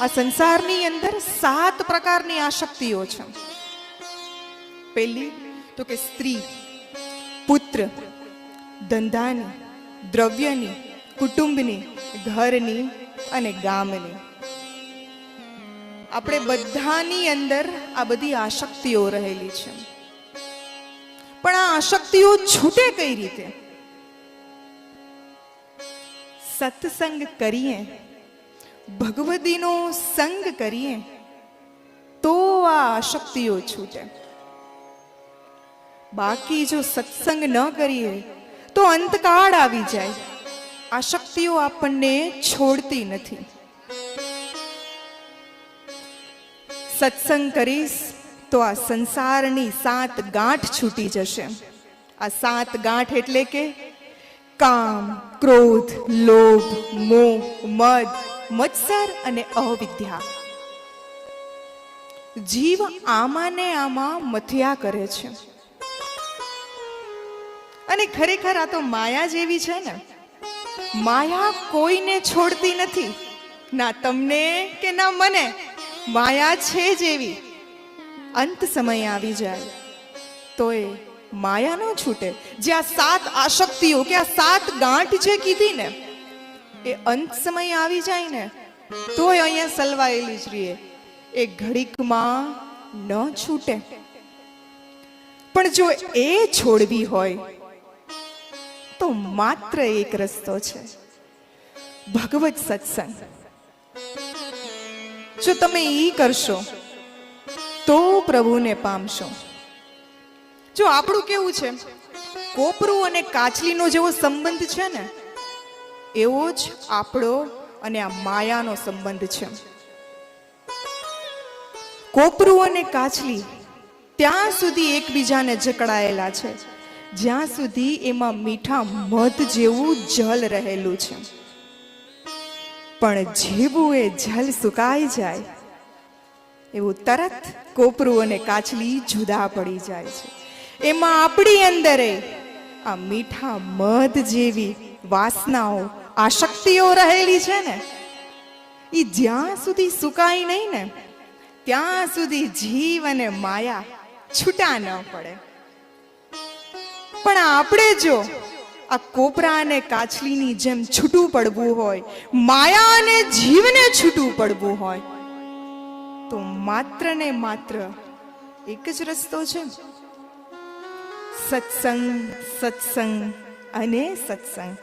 આ સંસારની અંદર 7 પ્રકારની આસક્તિઓ છે. પહેલી તો કે સ્ત્રી, પુત્ર, ધંધાની, દ્રવ્યની, કુટુંબની, ઘરની અને ગામની. આપણે બધાની અંદર આ બધી આસક્તિઓ રહેલી છે. પણ આ આસક્તિઓ છૂટે કઈ રીતે? સત્સંગ કરીએ, ભગવદીનો સંગ કરીએ તો આ આસક્તિઓ છૂટે. બાકી જો સત્સંગ ન કરીએ તો અંતકાળ આવી જાય, આસક્તિઓ આપણને છોડતી નથી. સત્સંગ કરીશ તો આ સંસારની 7 ગાંઠ છૂટી જશે. આ 7 ગાંઠ એટલે કે કામ, ક્રોધ, લોભ, મોહ, મદ, મત્સર અને અવિદ્યા. જીવ આમાં ને આમાં મથ્યા કરે છે. અને ખરેખર આ તો માયા જેવી છે ને. માયા કોઈને છોડતી નથી, ના તમને કે ના મને. માયા છે જેવી. અંત સમય આવી જાય તો એ માયા ન છૂટે. જે આ 7 આસક્તિઓ કે આ 7 ગાંઠ જે કીધી ને, એ અંત સમય આવી જાય ને તો અહીંયા સલવાયેલી જ રહીએ, એ ઘડીકમાં ન છૂટે. પણ જો એ છોડવી હોય તો માત્ર એક રસ્તો છે, ભગવત સત્સંગ. જો તમે ઈ કરશો તો પ્રભુને પામશો. જો આપણું કેવું છે, કોપરું અને કાચલીનો જેવો સંબંધ છે ને, એવો જ આપણો અને આ માયાનો સંબંધ છે. કોપરું અને કાચલી ત્યાં સુધી એકબીજાને જકડાયેલા છે જ્યાં સુધી એમાં મીઠા મધ જેવું જલ રહેલું છે. પણ જેવું એ જલ સુકાઈ જાય એવું તરત કોપરું અને કાચલી જુદા પડી જાય છે. એમાં આપણી અંદર આ મીઠા મધ જેવી વાસનાઓ, આસક્તિઓ રહેલી છે ને, એ જ્યાં સુધી સુકાય નહીં ને ત્યાં સુધી જીવ અને માયા છૂટા ન પડે. પણ આપણે જો આ કોપરા અને કાચલીની જેમ છૂટું પડવું હોય, માયા અને જીવને છૂટું પડવું હોય, તો માત્ર ને માત્ર એક જ રસ્તો છે, સત્સંગ, સત્સંગ અને સત્સંગ.